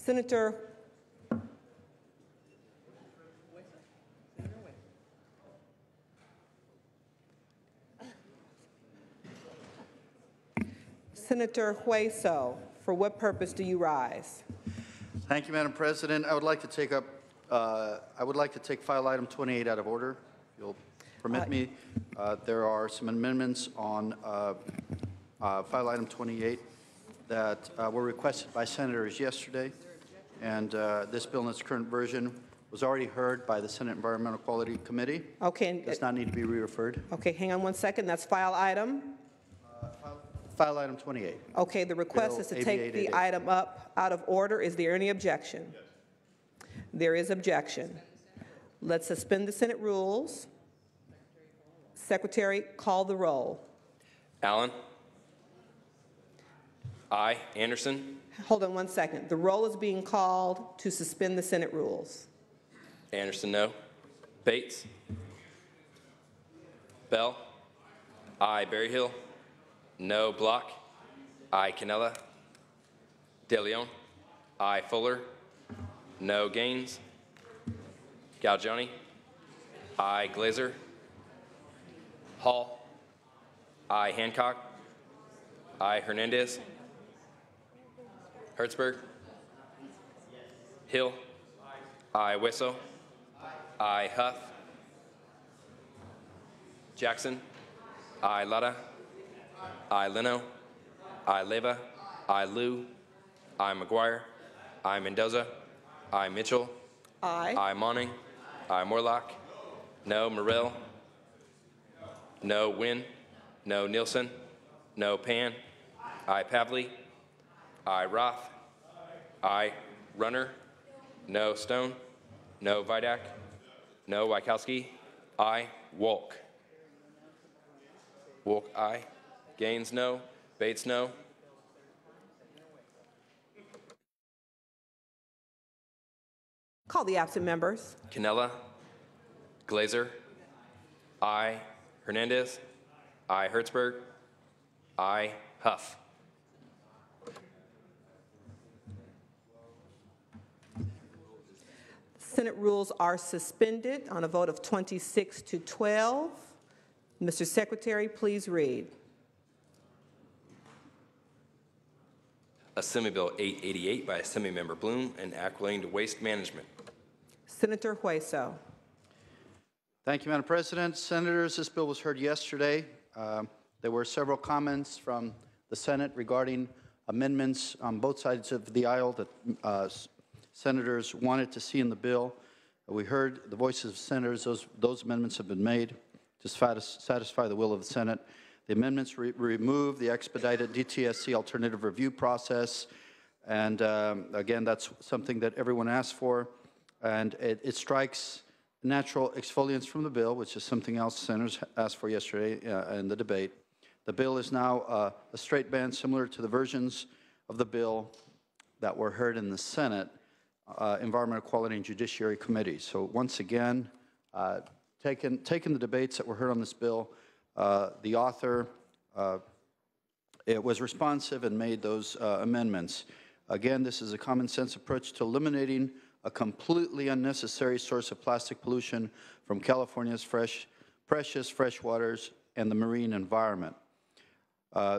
Senator Hueso, for what purpose do you rise? Thank you, Madam President. I would like to take file item 28 out of order. If you'll permit me. There are some amendments on file item 28 that were requested by senators yesterday, and this bill in its current version was already heard by the Senate Environmental Quality Committee. Okay. It does not need to be re-referred. Okay, hang on one second. That's file item? File item 28. Okay, the request Bill is to AB take the 888. item up out of order. Is there any objection? Yes. There is objection. Let's suspend the Senate rules. Secretary, call the roll. Allen? Aye. Anderson? Hold on one second. The roll is being called to suspend the Senate rules. Anderson, no. Bates? Bell? Aye. Berryhill? No. Block? Aye. Cannella? De Leon? Aye. Fuller? No. Gaines? Galgiani? Aye. Glazer? Hall? Aye. Hancock? Aye. Hernandez? Hertzberg? Hill? Aye. Wisso? Aye. Huff? Jackson? Aye. Lada? Aye. Leno? Aye. Leva? Aye. Liu? Aye. McGuire? Aye. Mendoza? Aye. Mitchell? Aye. Aye. Monning? Aye. Morlock? No. Morrell? No. Wynn? No. Nielsen? No. Pan? Aye. Pavley? Aye. Roth? Aye. Runner? No. Stone? No. Vidak? No. Wykowski? Aye. Wolk? Wolk, aye. Gaines, no. Bates, no. Call the absent members. Cannella? Glazer? Aye. Hernandez? Aye. Hertzberg? Aye. Huff? Senate rules are suspended on a vote of 26 to 12. Mr. Secretary, please read. Assembly Bill 888 by Assemblymember Bloom and Act relating to waste management. Senator Hueso. Thank you, Madam President. Senators, this bill was heard yesterday. There were several comments from the Senate regarding amendments on both sides of the aisle that senators wanted to see in the bill. We heard the voices of senators. Those amendments have been made to satisfy the will of the Senate. The amendments remove the expedited DTSC alternative review process, and again, that's something that everyone asked for, and it strikes natural exfoliants from the bill, which is something else senators asked for yesterday in the debate. The bill is now a straight ban similar to the versions of the bill that were heard in the Senate Environmental Quality and Judiciary Committee. So once again, taking the debates that were heard on this bill, the author it was responsive and made those amendments. Again, this is a common sense approach to eliminating a completely unnecessary source of plastic pollution from California's precious freshwaters and the marine environment.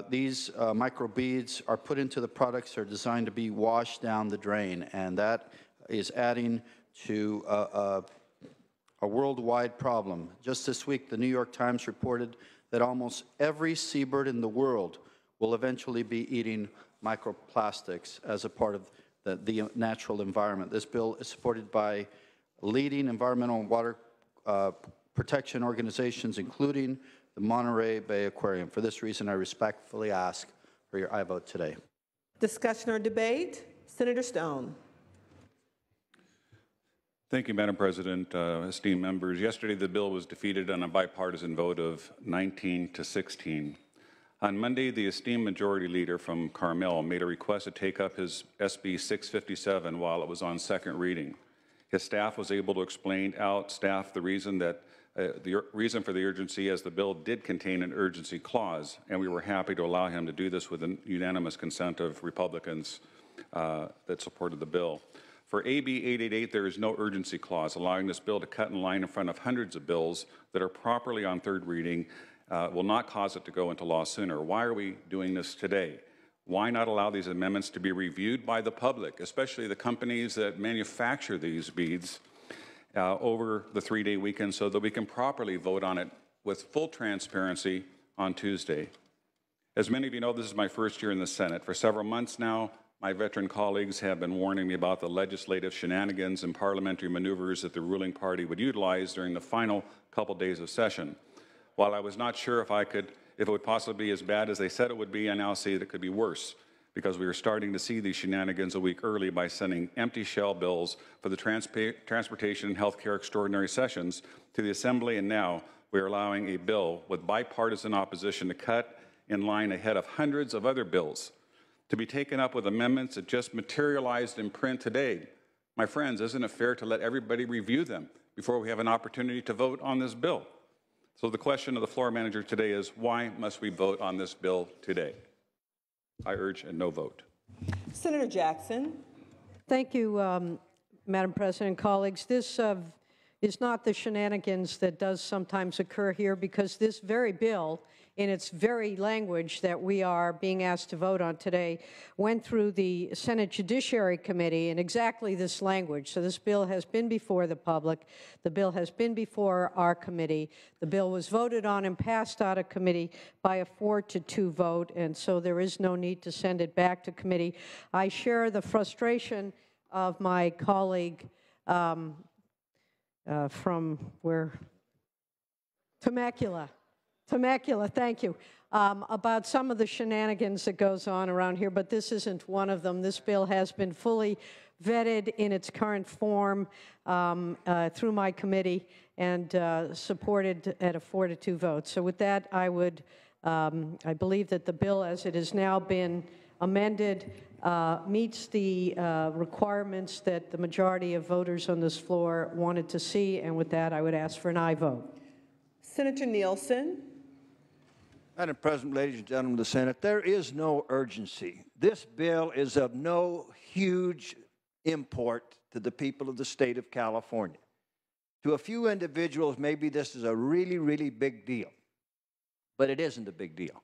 These microbeads are put into the products that are designed to be washed down the drain, and that is adding to a worldwide problem. Just this week, the New York Times reported that almost every seabird in the world will eventually be eating microplastics as a part of the natural environment. This bill is supported by leading environmental and water protection organizations, including the Monterey Bay Aquarium. For this reason, I respectfully ask for your aye vote today. Discussion or debate? Senator Stone. Thank you, Madam President. Esteemed members, yesterday the bill was defeated on a bipartisan vote of 19 to 16. On Monday, the esteemed majority leader from Carmel made a request to take up his SB 657 while it was on second reading. His staff was able to explain out staff the reason for the urgency, as the bill did contain an urgency clause, and we were happy to allow him to do this with the unanimous consent of Republicans that supported the bill. For AB 888, there is no urgency clause, allowing this bill to cut in line in front of hundreds of bills that are properly on third reading, will not cause it to go into law sooner. Why are we doing this today? Why not allow these amendments to be reviewed by the public, especially the companies that manufacture these beads, over the 3-day weekend so that we can properly vote on it with full transparency on Tuesday? As many of you know, this is my first year in the Senate. For several months now, my veteran colleagues have been warning me about the legislative shenanigans and parliamentary maneuvers that the ruling party would utilize during the final couple days of session. While I was not sure if it would possibly be as bad as they said it would be, I now see that it could be worse, because we are starting to see these shenanigans a week early by sending empty shell bills for the transportation and healthcare extraordinary sessions to the Assembly, and now we are allowing a bill with bipartisan opposition to cut in line ahead of hundreds of other bills to be taken up with amendments that just materialized in print today. My friends, isn't it fair to let everybody review them before we have an opportunity to vote on this bill? So the question of the floor manager today is, why must we vote on this bill today? I urge a no vote. Senator Jackson. Thank you, Madam President, colleagues. This is not the shenanigans that does sometimes occur here, because this very bill, in its very language that we are being asked to vote on today, went through the Senate Judiciary Committee in exactly this language. So this bill has been before the public. The bill has been before our committee. The bill was voted on and passed out of committee by a 4-2 vote, and so there is no need to send it back to committee. I share the frustration of my colleague from where? Temecula, thank you, about some of the shenanigans that goes on around here, but this isn't one of them. This bill has been fully vetted in its current form through my committee and supported at a 4-2 vote. So with that, I believe that the bill as it has now been amended meets the requirements that the majority of voters on this floor wanted to see, and with that, I would ask for an aye vote. Senator Nielsen. Madam President, ladies and gentlemen of the Senate, there is no urgency. This bill is of no huge import to the people of the state of California. To a few individuals, maybe this is a really, really big deal, but it isn't a big deal.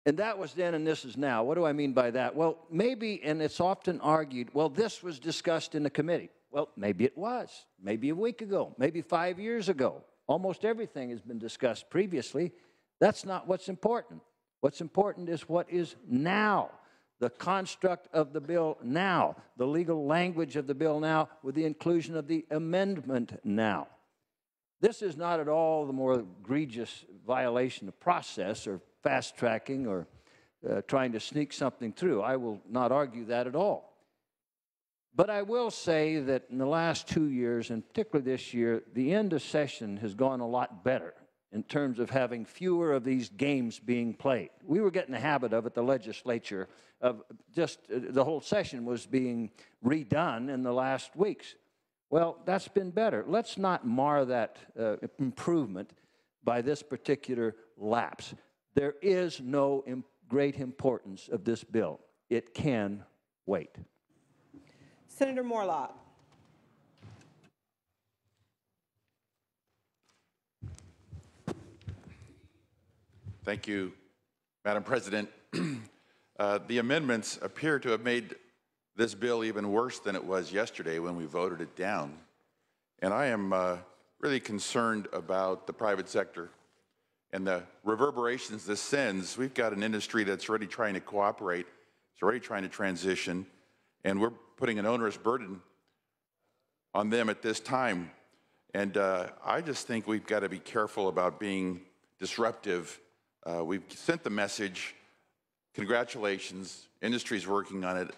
And that was then and this is now. What do I mean by that? Well, maybe, and it's often argued, well, this was discussed in the committee. Well, maybe it was. Maybe a week ago. Maybe 5 years ago. Almost everything has been discussed previously. That's not what's important. What's important is what is now, the construct of the bill now, the legal language of the bill now, with the inclusion of the amendment now. This is not at all the more egregious violation of process or fast-tracking or trying to sneak something through. I will not argue that at all. But I will say that in the last 2 years, and particularly this year, the end of session has gone a lot better in terms of having fewer of these games being played. We were getting the habit of, at the legislature, of just the whole session was being redone in the last weeks. Well, that's been better. Let's not mar that improvement by this particular lapse. There is no great importance of this bill. It can wait. Senator Morlock. Thank you, Madam President. The amendments appear to have made this bill even worse than it was yesterday when we voted it down. And I am really concerned about the private sector and the reverberations this sends. We've got an industry that's already trying to cooperate, it's already trying to transition, and we're putting an onerous burden on them at this time. And I just think we've got to be careful about being disruptive. We've sent the message, congratulations, industry's working on it.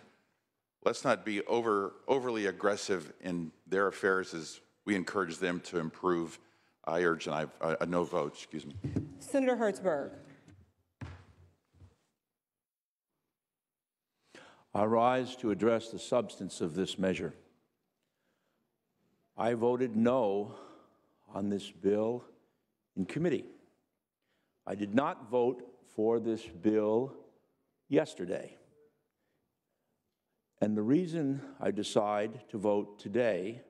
Let's not be overly aggressive in their affairs as we encourage them to improve. I urge a no vote, excuse me. Senator Hertzberg. I rise to address the substance of this measure. I voted no on this bill in committee. I did not vote for this bill yesterday. And the reason I decide to vote today,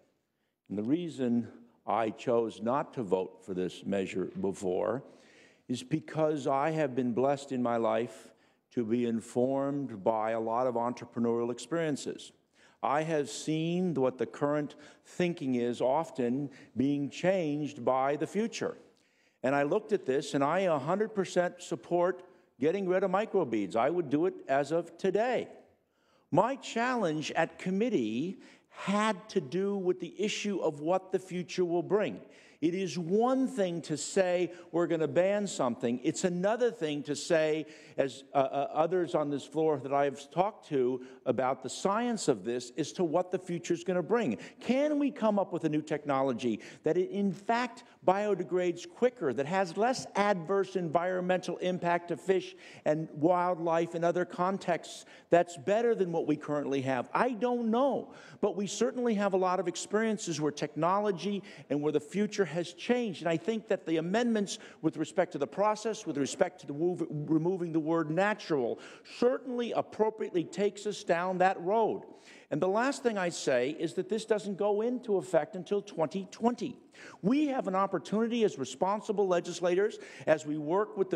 and the reason I chose not to vote for this measure before, is because I have been blessed in my life to be informed by a lot of entrepreneurial experiences. I have seen what the current thinking is often being changed by the future. And I looked at this, and I 100% support getting rid of microbeads. I would do it as of today. My challenge at committee had to do with the issue of what the future will bring. It is one thing to say we're going to ban something. It's another thing to say, as others on this floor that I've talked to about the science of this, as to what the future is going to bring. Can we come up with a new technology that in fact biodegrades quicker, that has less adverse environmental impact to fish and wildlife in other contexts, that's better than what we currently have? I don't know, but we certainly have a lot of experiences where technology and where the future has changed. And I think that the amendments with respect to the process, with respect to the removing the word natural, certainly appropriately takes us down that road. And the last thing I say is that this doesn't go into effect until 2020. We have an opportunity as responsible legislators, as we work with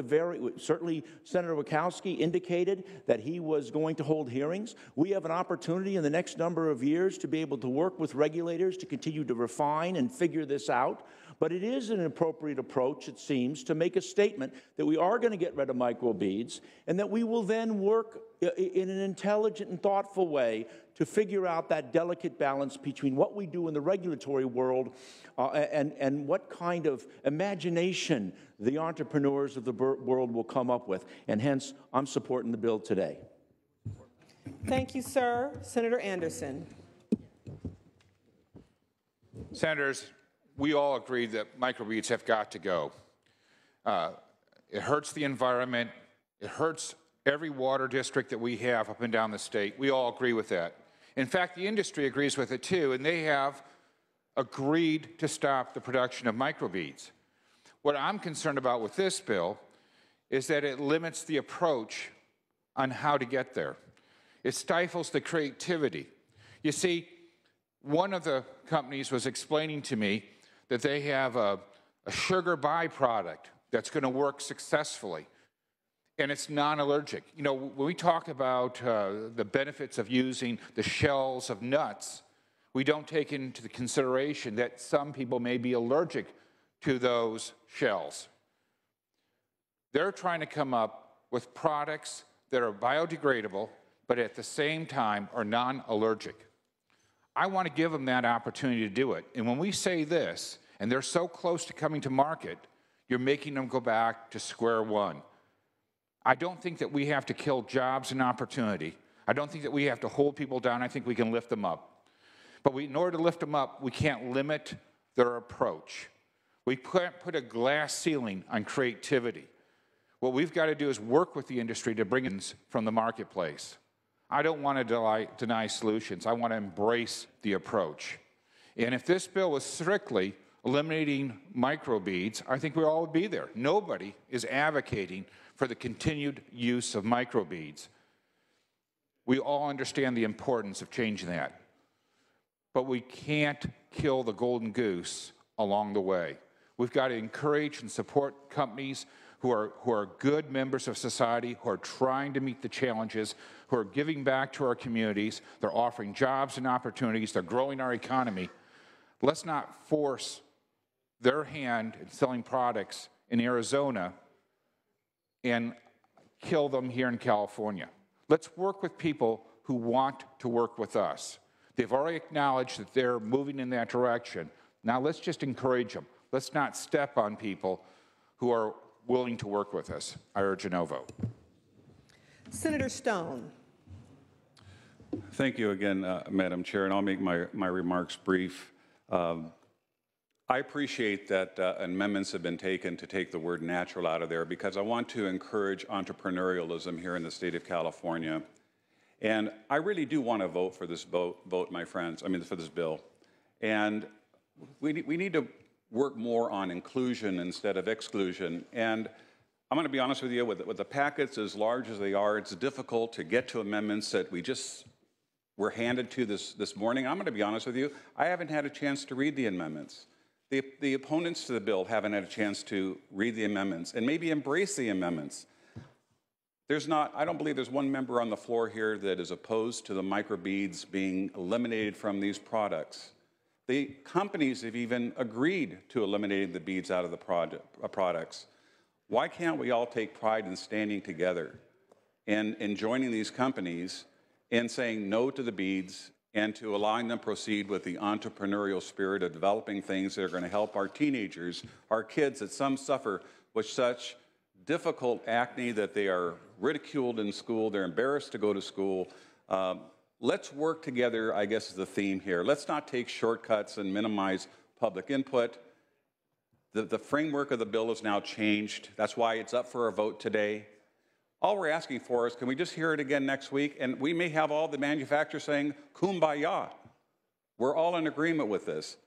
certainly Senator Wachowski indicated that he was going to hold hearings. We have an opportunity in the next number of years to be able to work with regulators to continue to refine and figure this out. But it is an appropriate approach, it seems, to make a statement that we are going to get rid of microbeads and that we will then work in an intelligent and thoughtful way to figure out that delicate balance between what we do in the regulatory world and what kind of imagination the entrepreneurs of the world will come up with. And hence, I'm supporting the bill today. Thank you, sir. Senator Anderson. Senators, we all agree that microbeads have got to go. It hurts the environment. It hurts every water district that we have up and down the state. We all agree with that. In fact, the industry agrees with it too, and they have agreed to stop the production of microbeads. What I'm concerned about with this bill is that it limits the approach on how to get there. It stifles the creativity. You see, one of the companies was explaining to me that they have a sugar byproduct that's going to work successfully, and it's non-allergic. You know, when we talk about the benefits of using the shells of nuts, we don't take into the consideration that some people may be allergic to those shells. They're trying to come up with products that are biodegradable, but at the same time are non-allergic. I want to give them that opportunity to do it. And when we say this, and they're so close to coming to market, you're making them go back to square one. I don't think that we have to kill jobs and opportunity. I don't think that we have to hold people down. I think we can lift them up. But in order to lift them up, we can't limit their approach. We can't put a glass ceiling on creativity. What we've got to do is work with the industry to bring in from the marketplace. I don't want to deny solutions. I want to embrace the approach. And if this bill was strictly eliminating microbeads, I think we all would be there. Nobody is advocating for the continued use of microbeads. We all understand the importance of changing that. But we can't kill the golden goose along the way. We've got to encourage and support companies who are good members of society, who are trying to meet the challenges, who are giving back to our communities. They're offering jobs and opportunities. They're growing our economy. Let's not force their hand in selling products in Arizona and kill them here in California. Let's work with people who want to work with us. They've already acknowledged that they're moving in that direction. Now let's just encourage them. Let's not step on people who are willing to work with us. I urge a no vote. Senator Stone. Thank you again, Madam Chair, and I'll make my remarks brief. I appreciate that amendments have been taken to take the word natural out of there because I want to encourage entrepreneurialism here in the state of California. And I really do want to vote for this vote, my friends, for this bill. And we need to work more on inclusion instead of exclusion. And I'm going to be honest with you, with the packets as large as they are, it's difficult to get to amendments that we just were handed to this morning. I'm going to be honest with you, I haven't had a chance to read the amendments. The opponents to the bill haven't had a chance to read the amendments and maybe embrace the amendments. I don't believe there's one member on the floor here that is opposed to the microbeads being eliminated from these products. The companies have even agreed to eliminating the beads out of the products. Why can't we all take pride in standing together and joining these companies and saying no to the beads and to allowing them proceed with the entrepreneurial spirit of developing things that are going to help our teenagers, our kids, that some suffer with such difficult acne that they are ridiculed in school, they're embarrassed to go to school. Let's work together, I guess, is the theme here. Let's not take shortcuts and minimize public input. The framework of the bill is now changed. That's why it's up for a vote today. All we're asking for is, can we just hear it again next week? And we may have all the manufacturers saying, kumbaya. We're all in agreement with this.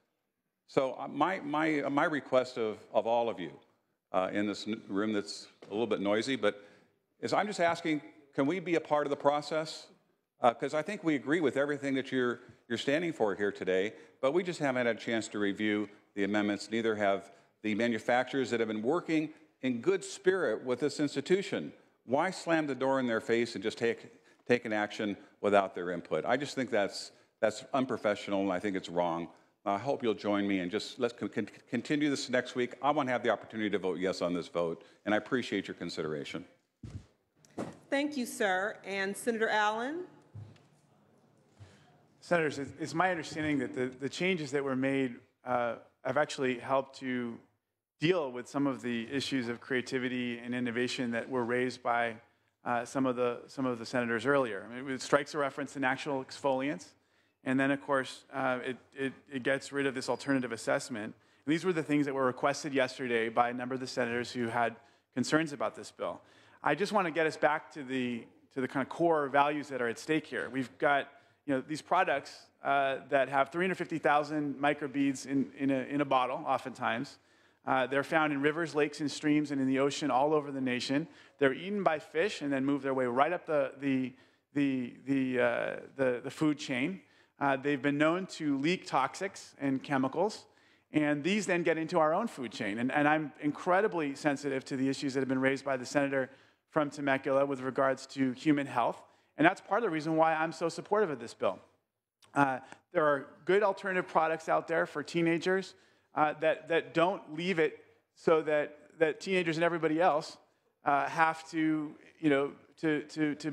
So my request of all of you in this room that's a little bit noisy, but is I'm just asking, can we be a part of the process? Because I think we agree with everything that you're standing for here today, but we just haven't had a chance to review the amendments. Neither have the manufacturers that have been working in good spirit with this institution. Why slam the door in their face and just take an action without their input? I just think that's unprofessional, and I think it's wrong. I hope you'll join me and just let's continue this next week. I want to have the opportunity to vote yes on this vote, and I appreciate your consideration. Thank you, sir. And Senator Allen? Senators, it's my understanding that the changes that were made have actually helped to deal with some of the issues of creativity and innovation that were raised by some of the senators earlier. I mean, it strikes a reference to natural exfoliants, and then, of course, it gets rid of this alternative assessment. And these were the things that were requested yesterday by a number of the senators who had concerns about this bill. I just want to get us back to the kind of core values that are at stake here. We've got these products that have 350,000 microbeads in a bottle, oftentimes. They're found in rivers, lakes, and streams, and in the ocean all over the nation. They're eaten by fish and then move their way right up the food chain. They've been known to leak toxics and chemicals, and these then get into our own food chain. And I'm incredibly sensitive to the issues that have been raised by the senator from Temecula with regards to human health, and that's part of the reason why I'm so supportive of this bill. There are good alternative products out there for teenagers that don't leave it so that teenagers and everybody else have to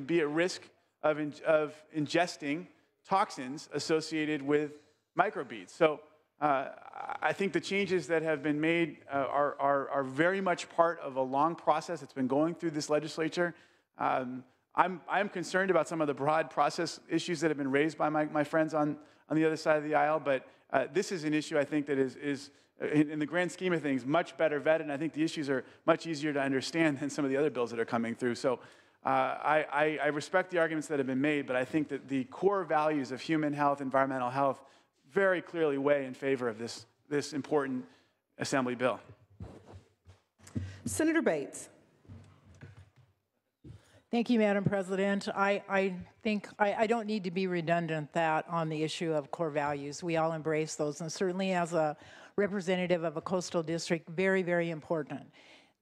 be at risk of ingesting toxins associated with microbeads. So I think the changes that have been made are very much part of a long process that's been going through this legislature. I'm concerned about some of the broad process issues that have been raised by my friends on the other side of the aisle, but this is an issue I think that is in the grand scheme of things, much better vetted, and I think the issues are much easier to understand than some of the other bills that are coming through. So I respect the arguments that have been made, but I think that the core values of human health, environmental health, very clearly weigh in favor of this important Assembly bill. Senator Bates. Thank you, Madam President. I think I don't need to be redundant that on the issue of core values. We all embrace those, and certainly as a representative of a coastal district, very, very important.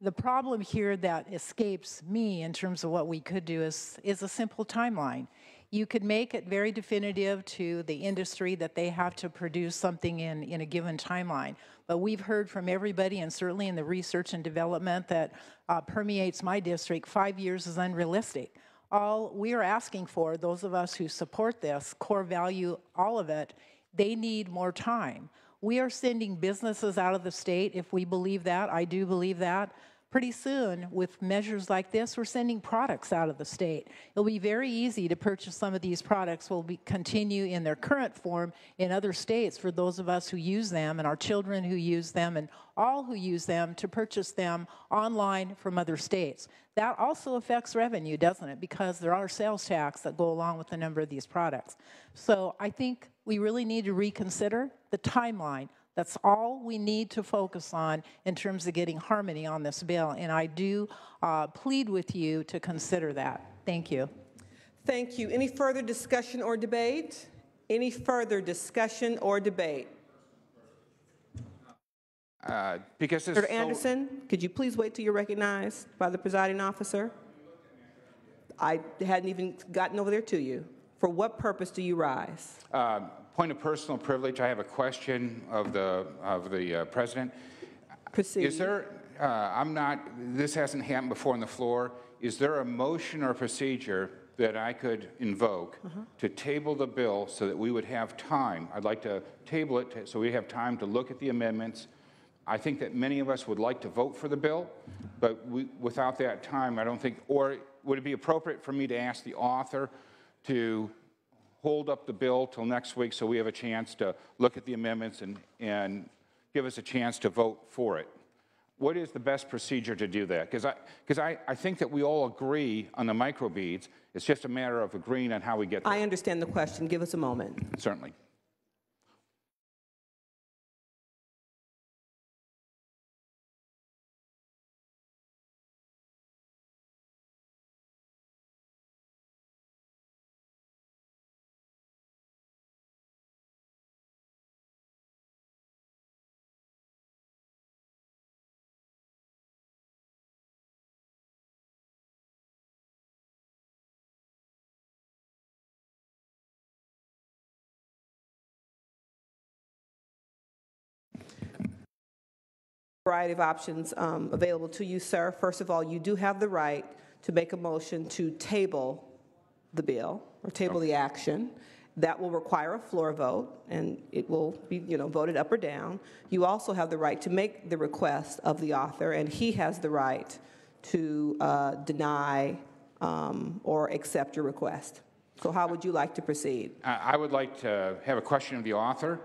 The problem here that escapes me in terms of what we could do is a simple timeline. You could make it very definitive to the industry that they have to produce something in a given timeline. But we've heard from everybody, and certainly in the research and development that permeates my district, 5 years is unrealistic. All we are asking for, those of us who support this, core value, all of it, they need more time. We are sending businesses out of the state, if we believe that. I do believe that. Pretty soon, with measures like this, we're sending products out of the state. It'll be very easy to purchase some of these products. Will continue in their current form in other states for those of us who use them and our children who use them and all who use them to purchase them online from other states. That also affects revenue, doesn't it? Because there are sales tax that go along with a number of these products. So I think we really need to reconsider the timeline. That's all we need to focus on in terms of getting harmony on this bill, and I do plead with you to consider that. Thank you. Thank you. Any further discussion or debate? Any further discussion or debate? Because it's Senator Anderson, could you please wait till you're recognized by the presiding officer? I hadn't even gotten over there to you. For what purpose do you rise? Point of personal privilege, I have a question of the president. Proceed. Is there, this hasn't happened before on the floor. Is there a motion or procedure that I could invoke to table the bill so that we would have time? I'd like to table it so we have time to look at the amendments. I think that many of us would like to vote for the bill, but without that time, I don't think, or would it be appropriate for me to ask the author to hold up the bill till next week so we have a chance to look at the amendments and give us a chance to vote for it? What is the best procedure to do that? Because I think that we all agree on the microbeads. It's just a matter of agreeing on how we get there. I understand the question. Give us a moment. Certainly. Variety of options available to you, sir. First of all, you do have the right to make a motion to table the bill or table the action. That will require a floor vote, and it will be, voted up or down. You also have the right to make the request of the author, and he has the right to deny or accept your request. So how would you like to proceed? I would like to have a question of the author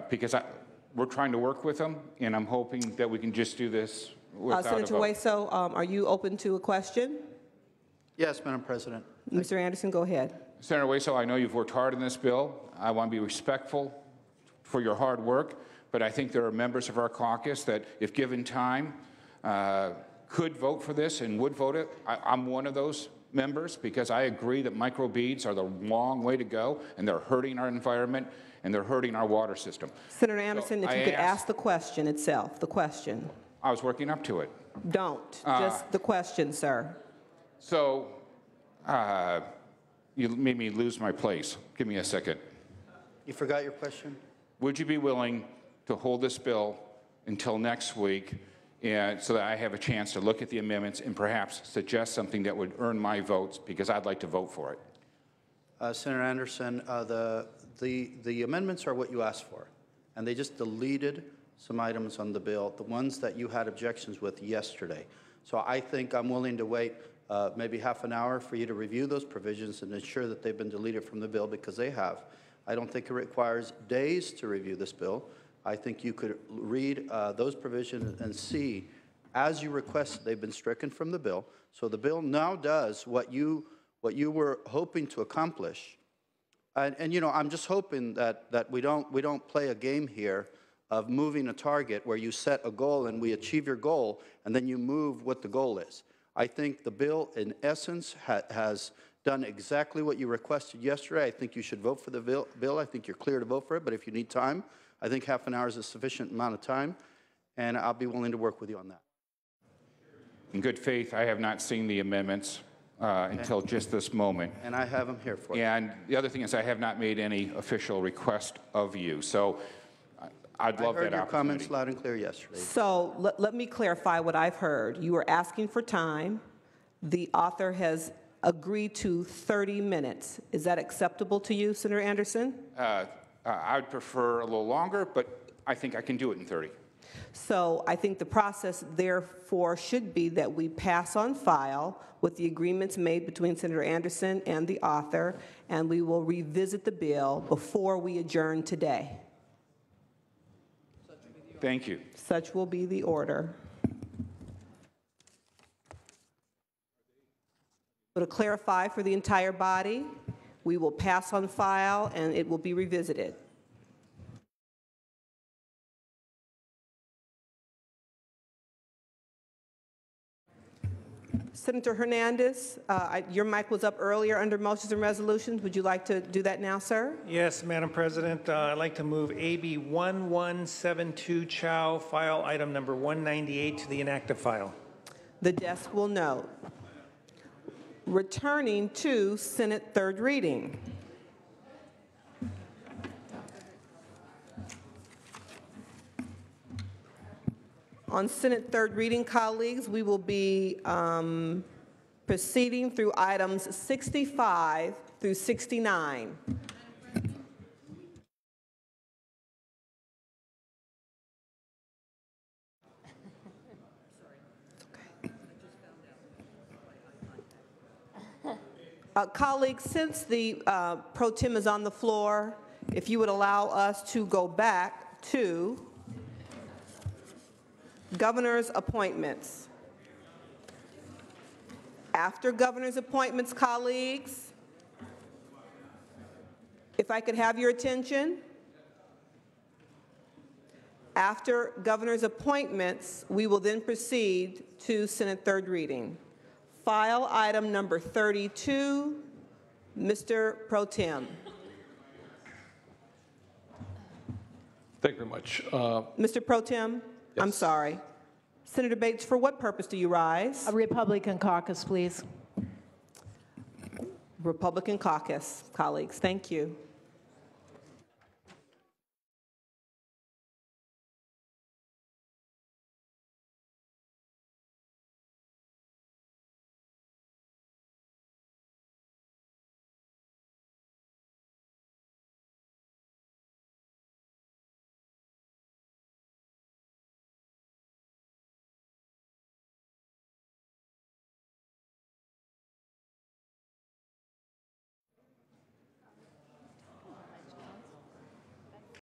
because we're trying to work with them, and I'm hoping that we can just do this without Senator a vote. Hueso, are you open to a question? Yes, Madam President. Mr. Anderson, go ahead. Senator Hueso, I know you've worked hard on this bill. I want to be respectful for your hard work, but I think there are members of our caucus that, if given time, could vote for this and would vote it. I'm one of those members because I agree that microbeads are the long way to go, and they're hurting our environment, and they're hurting our water system. Senator Anderson, if you could ask the question itself, the question. I was working up to it. Don't. Just the question, sir. So, you made me lose my place. Give me a second. You forgot your question? Would you be willing to hold this bill until next week and so that I have a chance to look at the amendments and perhaps suggest something that would earn my votes because I'd like to vote for it? Senator Anderson, the amendments are what you asked for, and they just deleted some items on the bill, the ones that you had objections with yesterday. So I think I'm willing to wait maybe half an hour for you to review those provisions and ensure that they've been deleted from the bill, because they have. I don't think it requires days to review this bill. I think you could read those provisions and see, as you requested, they've been stricken from the bill. So the bill now does what you were hoping to accomplish. And I'm just hoping that we don't play a game here of moving a target where you set a goal and we achieve your goal, and then you move what the goal is. I think the bill, in essence, has done exactly what you requested yesterday. I think you should vote for the bill. I think you're clear to vote for it, but if you need time, I think half an hour is a sufficient amount of time, and I'll be willing to work with you on that. In good faith, I have not seen the amendments until just this moment. And I have them here for you. And the other thing is I have not made any official request of you. So I'd love that I heard your opportunity. comments loud and clear yesterday. So let me clarify what I've heard. You were asking for time. The author has agreed to 30 minutes. Is that acceptable to you, Senator Anderson? I'd prefer a little longer, but I think I can do it in 30. So I think the process, therefore, should be that we pass on file with the agreements made between Senator Anderson and the author, and we will revisit the bill before we adjourn today. Thank you. Such will be the order. So to clarify for the entire body, we will pass on file and it will be revisited. Senator Hernandez, your mic was up earlier under motions and resolutions. Would you like to do that now, sir? Yes, Madam President. I'd like to move AB 1172 Chow, file item number 198 to the inactive file. The desk will note. Returning to Senate third reading. On Senate third reading, colleagues, we will be proceeding through items 65 through 69. Colleagues, since the pro tem is on the floor, if you would allow us to go back to governor's appointments. After governor's appointments, colleagues, if I could have your attention. After governor's appointments, we will then proceed to Senate third reading. File item number 32, Mr. Pro Tem. Thank you very much. Mr. Pro Tem, yes. I'm sorry. Senator Bates, for what purpose do you rise? A Republican caucus, please. Republican caucus, colleagues, thank you.